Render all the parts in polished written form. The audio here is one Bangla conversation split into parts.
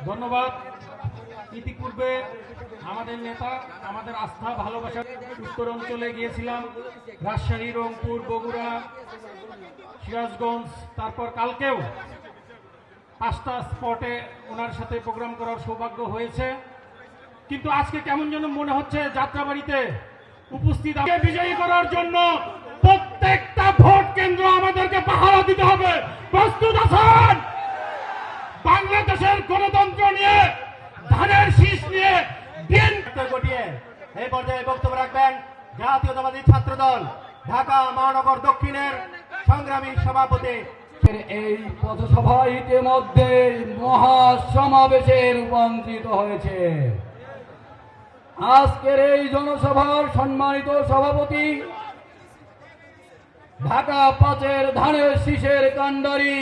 ধন্যবাদ। ইতিপূর্বে আমাদের নেতা, আমাদের আস্থা ভালোবাসা উত্তর অঞ্চলে গিয়েছিলাম, রাজশাহী, রংপুর, বগুড়া, সিরাজগঞ্জ, তারপর কালকেও 5টা স্পটে ওনার সাথে প্রোগ্রাম করার সৌভাগ্য হয়েছে। কিন্তু আজকে কেমন যেন মনে হচ্ছে যাত্রাবাড়িতে উপস্থিত বিজয়ী করার জন্য প্রত্যেকটা ভোট কেন্দ্র আমাদেরকে পাহারা দিতে হবে। প্রস্তুত আছেন? বাংলাদেশের গণতন্ত্র নিয়ে, ধানের শীষ নিয়ে দিন ঘটিয়ে এই পর্যায়ে বক্তব্য রাখবেন জাতীয়তাবাদী ছাত্রদল ঢাকা মহানগর দক্ষিণের সংগ্রামী সভাপতি। এই পথসভা ইতিমধ্যে মহাসমাবেশে রূপান্তরিত হয়েছে। আজকের এই জনসভার সম্মানিত সভাপতি, ঢাকা 5-এর ধানের শীষের কাণ্ডারি,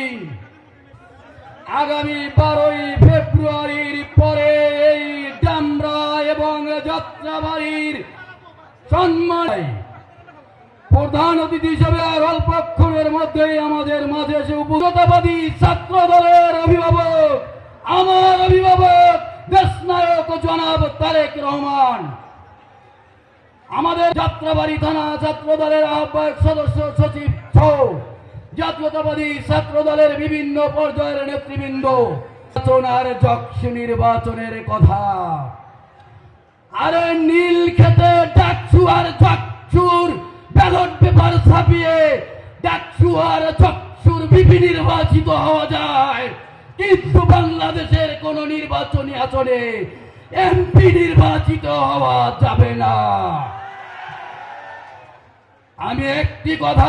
আগামী 12ই ফেব্রুয়ারির পরে এই ডামরা এবং যাত্রাবাড়ির সম্মান প্রধান অতিথি হিসেবে আর অল্পক্ষণের মধ্যেই আমাদের মাঝে এসে উপজাতীয়তাবাদী ছাত্র দলের অভিভাবক, আমার অভিভাবক দেশনায়ক জনাব তারেক রহমান, আমাদের যাত্রাবাড়ি থানা ছাত্র দলের আহ্বায়ক সদস্য সচিব সহ জাতীয়তাবাদী ছাত্র দলের বিভিন্ন পর্যায়ের নেতৃবৃন্দ। আর যক্ষু নির্বাচনের কথা, আরে নীল খেতে ডাকছু আর যক্ষুর ব্যালট পেপার ছাপিয়ে ডাকছু আর যক্ষুর বিপি নির্বাচিত হওয়া যায়, কিন্তু বাংলাদেশের কোন নির্বাচনী আসনে এমপি নির্বাচিত হওয়া যাবে না। আমি একটি কথা